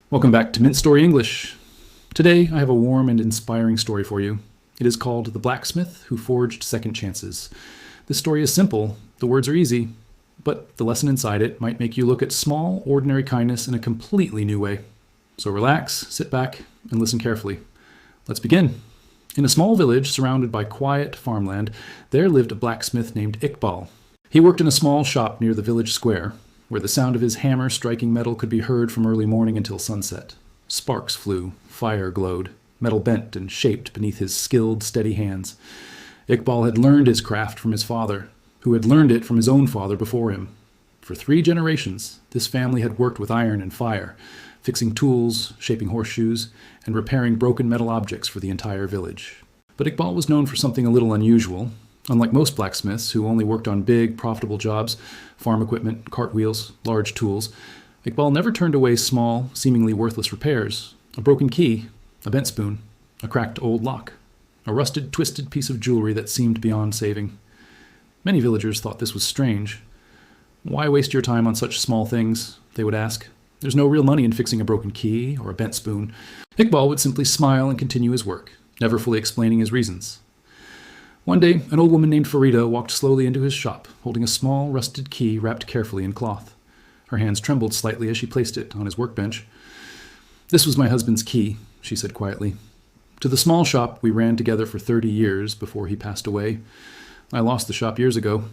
Welcome back to MintStory English. Today I have a warm and inspiring story for you. It is called The Blacksmith Who Forged Second Chances. This story is simple, the words are easy, but the lesson inside it might make you look at small, ordinary kindness in a completely new way. So relax, sit back, and listen carefully. Let's begin. In a small village surrounded by quiet farmland, there lived a blacksmith named Iqbal. He worked in a small shop near the village square, where the sound of his hammer striking metal could be heard from early morning until sunset. Sparks flew, fire glowed, metal bent and shaped beneath his skilled, steady hands. Iqbal had learned his craft from his father, who had learned it from his own father before him. For 3 generations, this family had worked with iron and fire, fixing tools, shaping horseshoes, and repairing broken metal objects for the entire village. But Iqbal was known for something a little unusual. Unlike most blacksmiths, who only worked on big, profitable jobs, farm equipment, cartwheels, large tools, Iqbal never turned away small, seemingly worthless repairs. A broken key, a bent spoon, a cracked old lock, a rusted, twisted piece of jewelry that seemed beyond saving. Many villagers thought this was strange. "Why waste your time on such small things?" they would ask. "There's no real money in fixing a broken key or a bent spoon." Iqbal would simply smile and continue his work, never fully explaining his reasons. One day, an old woman named Farida walked slowly into his shop, holding a small, rusted key wrapped carefully in cloth. Her hands trembled slightly as she placed it on his workbench. "This was my husband's key," she said quietly. "To the small shop we ran together for 30 years before he passed away. I lost the shop years ago.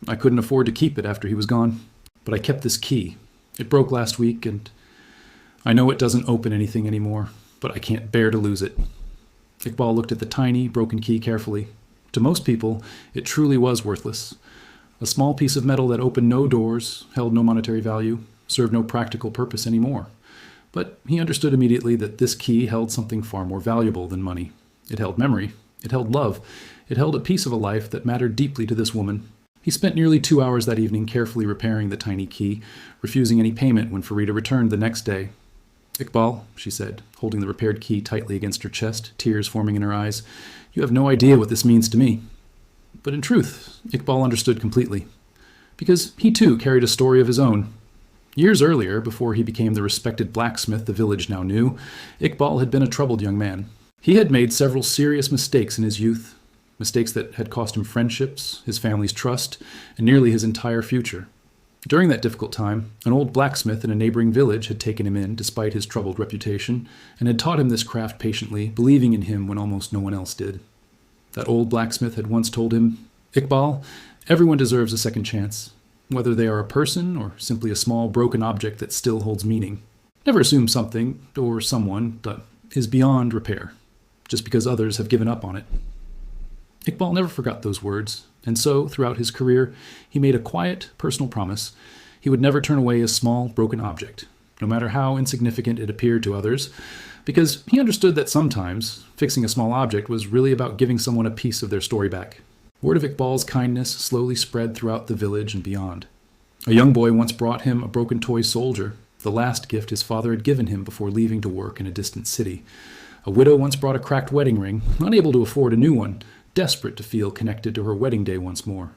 I couldn't afford to keep it after he was gone. But I kept this key. It broke last week, and I know it doesn't open anything anymore, but I can't bear to lose it." Iqbal looked at the tiny, broken key carefully. To most people, it truly was worthless. A small piece of metal that opened no doors, held no monetary value, served no practical purpose anymore. But he understood immediately that this key held something far more valuable than money. It held memory. It held love. It held a piece of a life that mattered deeply to this woman. He spent nearly 2 hours that evening carefully repairing the tiny key, refusing any payment when Farida returned the next day. "Iqbal," she said, holding the repaired key tightly against her chest, tears forming in her eyes, "you have no idea what this means to me." But in truth, Iqbal understood completely, because he too carried a story of his own. Years earlier, before he became the respected blacksmith the village now knew, Iqbal had been a troubled young man. He had made several serious mistakes in his youth, mistakes that had cost him friendships, his family's trust, and nearly his entire future. During that difficult time, an old blacksmith in a neighboring village had taken him in despite his troubled reputation, and had taught him this craft patiently, believing in him when almost no one else did. That old blacksmith had once told him, "Iqbal, everyone deserves a second chance, whether they are a person or simply a small broken object that still holds meaning. Never assume something, or someone, that is beyond repair, just because others have given up on it." Iqbal never forgot those words, and so, throughout his career, he made a quiet, personal promise. He would never turn away a small, broken object, no matter how insignificant it appeared to others, because he understood that sometimes fixing a small object was really about giving someone a piece of their story back. Word of Iqbal's kindness slowly spread throughout the village and beyond. A young boy once brought him a broken toy soldier, the last gift his father had given him before leaving to work in a distant city. A widow once brought a cracked wedding ring, unable to afford a new one, desperate to feel connected to her wedding day once more.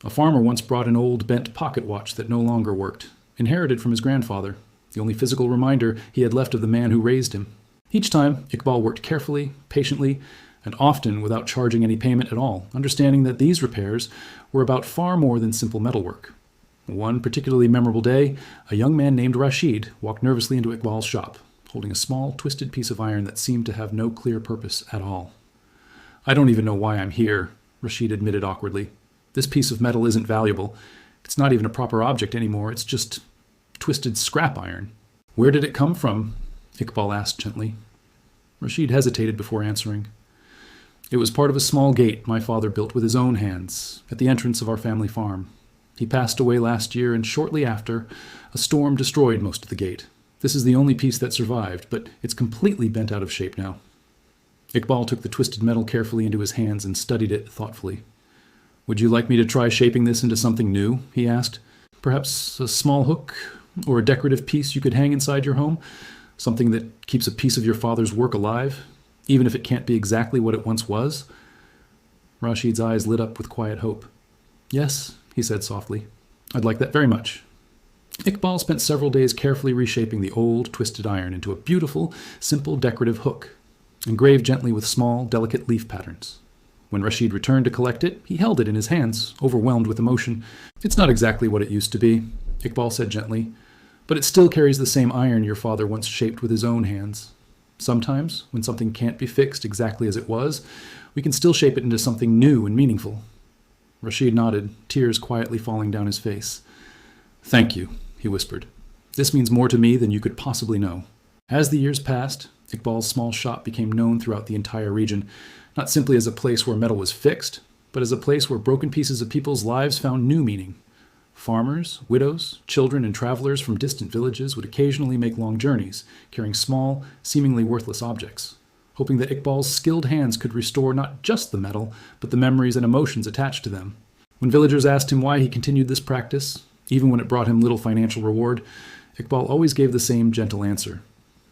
A farmer once brought an old, bent pocket watch that no longer worked, inherited from his grandfather, the only physical reminder he had left of the man who raised him. Each time, Iqbal worked carefully, patiently, and often without charging any payment at all, understanding that these repairs were about far more than simple metalwork. One particularly memorable day, a young man named Rashid walked nervously into Iqbal's shop, holding a small, twisted piece of iron that seemed to have no clear purpose at all. "I don't even know why I'm here," Rashid admitted awkwardly. "This piece of metal isn't valuable. It's not even a proper object anymore. It's just twisted scrap iron." "Where did it come from?" Iqbal asked gently. Rashid hesitated before answering. "It was part of a small gate my father built with his own hands at the entrance of our family farm. He passed away last year, and shortly after, a storm destroyed most of the gate. This is the only piece that survived, but it's completely bent out of shape now." Iqbal took the twisted metal carefully into his hands and studied it thoughtfully. "Would you like me to try shaping this into something new?" he asked. "Perhaps a small hook or a decorative piece you could hang inside your home? Something that keeps a piece of your father's work alive, even if it can't be exactly what it once was?" Rashid's eyes lit up with quiet hope. "Yes," he said softly. "I'd like that very much." Iqbal spent several days carefully reshaping the old, twisted iron into a beautiful, simple decorative hook, engraved gently with small, delicate leaf patterns. When Rashid returned to collect it, he held it in his hands, overwhelmed with emotion. "It's not exactly what it used to be," Iqbal said gently, "but it still carries the same iron your father once shaped with his own hands. Sometimes, when something can't be fixed exactly as it was, we can still shape it into something new and meaningful." Rashid nodded, tears quietly falling down his face. "Thank you," he whispered. "This means more to me than you could possibly know." As the years passed, Iqbal's small shop became known throughout the entire region, not simply as a place where metal was fixed, but as a place where broken pieces of people's lives found new meaning. Farmers, widows, children, and travelers from distant villages would occasionally make long journeys, carrying small, seemingly worthless objects, hoping that Iqbal's skilled hands could restore not just the metal, but the memories and emotions attached to them. When villagers asked him why he continued this practice, even when it brought him little financial reward, Iqbal always gave the same gentle answer.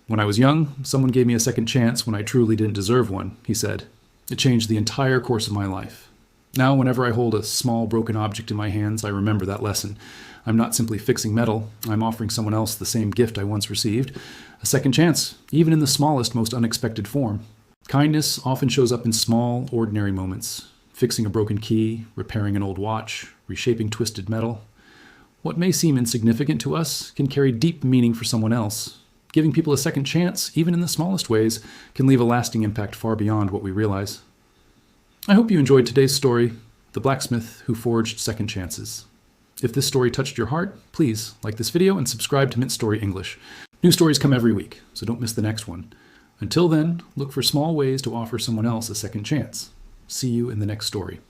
"When I was young, someone gave me a second chance when I truly didn't deserve one," he said. "It changed the entire course of my life. Now, whenever I hold a small broken object in my hands, I remember that lesson. I'm not simply fixing metal, I'm offering someone else the same gift I once received, a second chance, even in the smallest, most unexpected form." Kindness often shows up in small, ordinary moments. Fixing a broken key, repairing an old watch, reshaping twisted metal. What may seem insignificant to us can carry deep meaning for someone else. Giving people a second chance, even in the smallest ways, can leave a lasting impact far beyond what we realize. I hope you enjoyed today's story, The Blacksmith Who Forged Second Chances. If this story touched your heart, please like this video and subscribe to MintStory English. New stories come every week, so don't miss the next one. Until then, look for small ways to offer someone else a second chance. See you in the next story.